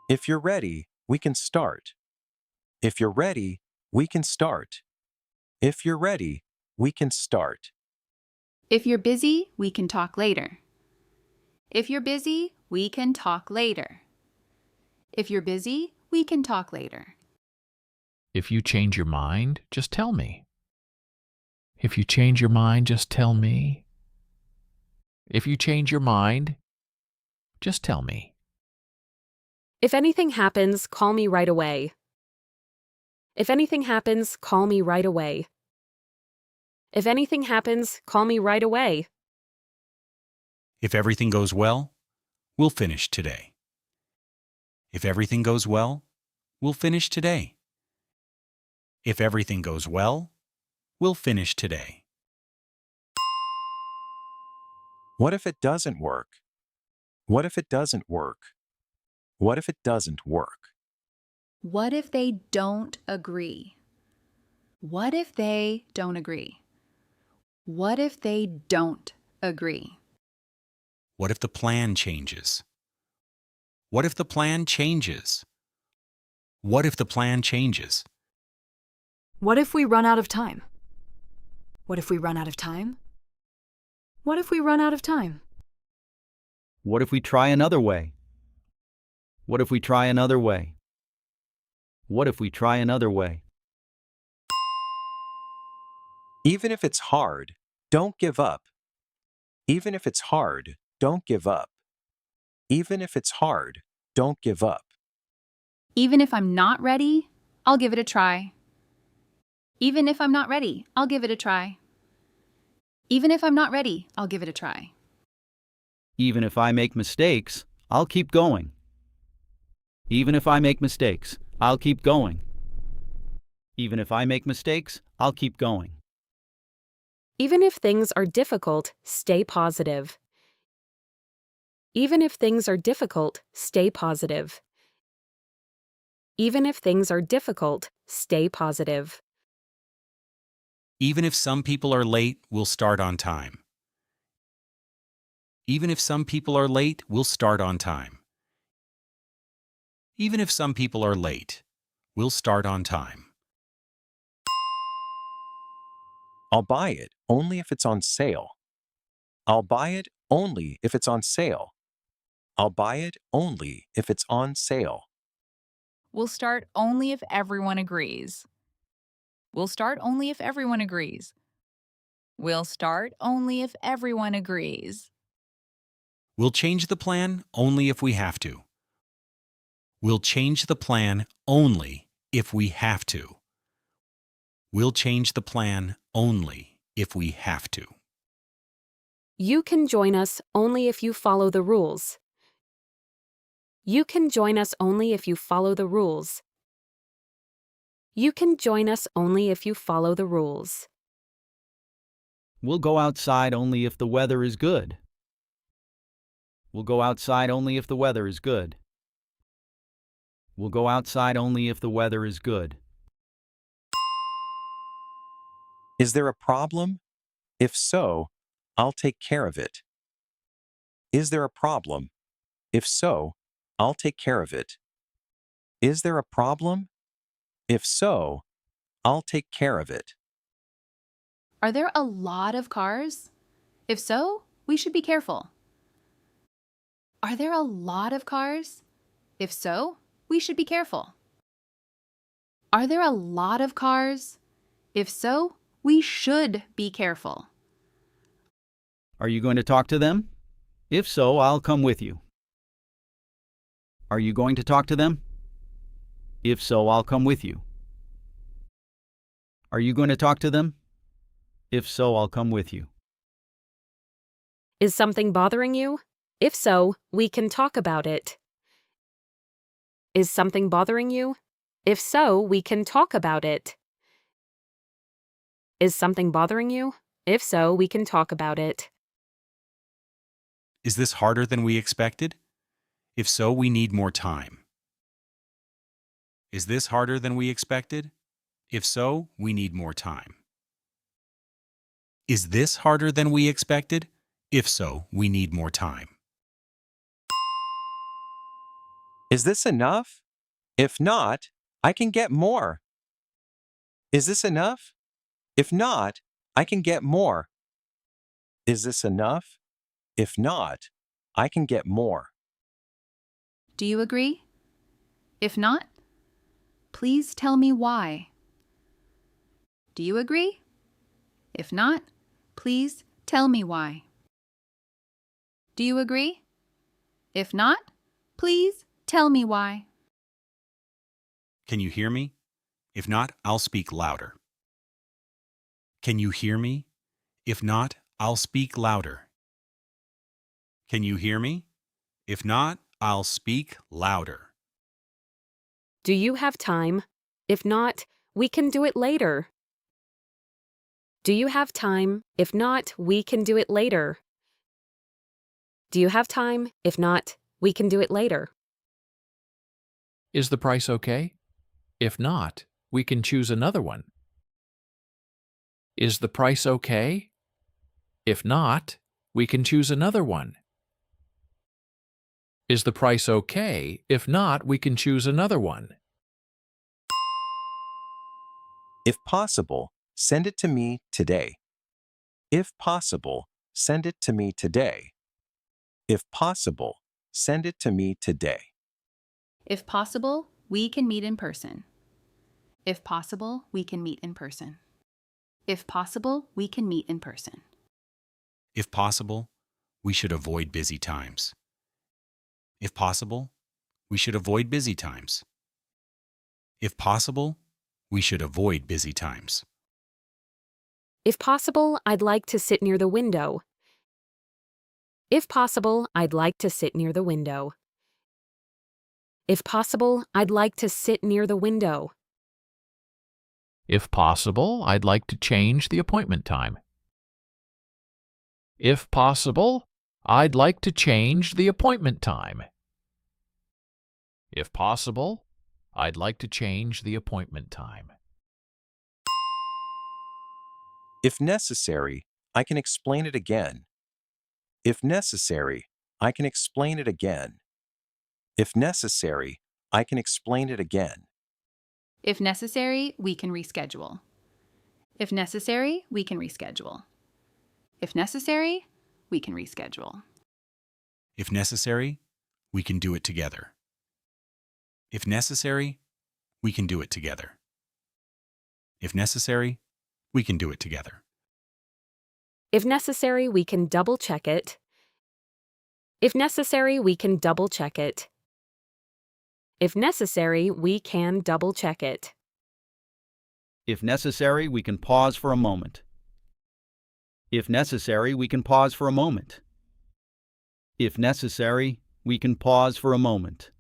If you're ready, we can start. If you're ready, we can start. If you're ready, we can start. If you're busy, we can talk later. If you're busy, we can talk later. If you're busy, we can talk later. If you change your mind, just tell me. If you change your mind, just tell me. If you change your mind, just tell me. If anything happens, call me right away. If anything happens, call me right away. If anything happens, call me right away. If everything goes well, we'll finish today. If everything goes well, we'll finish today. If everything goes well, we'll finish today. What if it doesn't work? What if it doesn't work? What if it doesn't work? What if they don't agree? What if they don't agree? What if they don't agree? What if the plan changes? What if the plan changes? What if the plan changes? What if we run out of time? What if we run out of time? What if we run out of time? What if we try another way? What if we try another way? What if we try another way? Even if it's hard, don't give up. Even if it's hard, don't give up. Even if it's hard, don't give up. Even if I'm not ready, I'll give it a try. Even if I'm not ready, I'll give it a try. Even if I'm not ready, I'll give it a try. Even if I make mistakes, I'll keep going. Even if I make mistakes, I'll keep going. Even if I make mistakes, I'll keep going. Even if things are difficult, stay positive. Even if things are difficult, stay positive. Even if things are difficult, stay positive. Even if some people are late, we'll start on time. Even if some people are late, we'll start on time. Even if some people are late, we'll start on time. I'll buy it only if it's on sale. I'll buy it only if it's on sale. I'll buy it only if it's on sale. We'll start only if everyone agrees. We'll start only if everyone agrees. We'll start only if everyone agrees. We'll change the plan only if we have to. We'll change the plan only if we have to. We'll change the plan only if we have to. You can join us only if you follow the rules. You can join us only if you follow the rules. You can join us only if you follow the rules. We'll go outside only if the weather is good. We'll go outside only if the weather is good. We'll go outside only if the weather is good. Is there a problem? If so, I'll take care of it. Is there a problem? If so, I'll take care of it. Is there a problem? If so, I'll take care of it. Are there a lot of cars? If so, we should be careful. Are there a lot of cars? If so, we should be careful. Are there a lot of cars? If so, we should be careful. Are you going to talk to them? If so, I'll come with you. Are you going to talk to them? If so, I'll come with you. Are you going to talk to them? If so, I'll come with you. Is something bothering you? If so, we can talk about it. Is something bothering you? If so, we can talk about it. Is something bothering you? If so, we can talk about it. Is this harder than we expected? If so, we need more time. Is this harder than we expected? If so, we need more time. Is this harder than we expected? If so, we need more time. Is this enough? If not, I can get more. Is this enough? If not, I can get more. Is this enough? If not, I can get more. Do you agree? If not, please tell me why. Do you agree? If not, please tell me why. Do you agree? If not, please tell me why. Can you hear me? If not, I'll speak louder. Can you hear me? If not, I'll speak louder. Can you hear me? If not, I'll speak louder. Do you have time? If not, we can do it later. Do you have time? If not, we can do it later. Do you have time? If not, we can do it later. Is the price okay? If not, we can choose another one. Is the price okay? If not, we can choose another one. Is the price okay? If not, we can choose another one. If possible, send it to me today. If possible, send it to me today. If possible, send it to me today. If possible, we can meet in person. If possible, we can meet in person. If possible, we can meet in person. If possible, we should avoid busy times. If possible, we should avoid busy times. If possible, we should avoid busy times. If possible, I'd like to sit near the window. If possible, I'd like to sit near the window. If possible, I'd like to sit near the window. If possible, I'd like to change the appointment time. If possible, I'd like to change the appointment time. If possible, I'd like to change the appointment time. If necessary, I can explain it again. If necessary, I can explain it again. If necessary, I can explain it again. If necessary, we can reschedule. If necessary, we can reschedule. If necessary, we can reschedule. If necessary, we can do it together. If necessary, we can do it together. If necessary, we can do it together. If necessary, we can double-check it. If necessary, we can double-check it. If necessary, we can double-check it. If necessary, we can pause for a moment. If necessary, we can pause for a moment. If necessary, we can pause for a moment.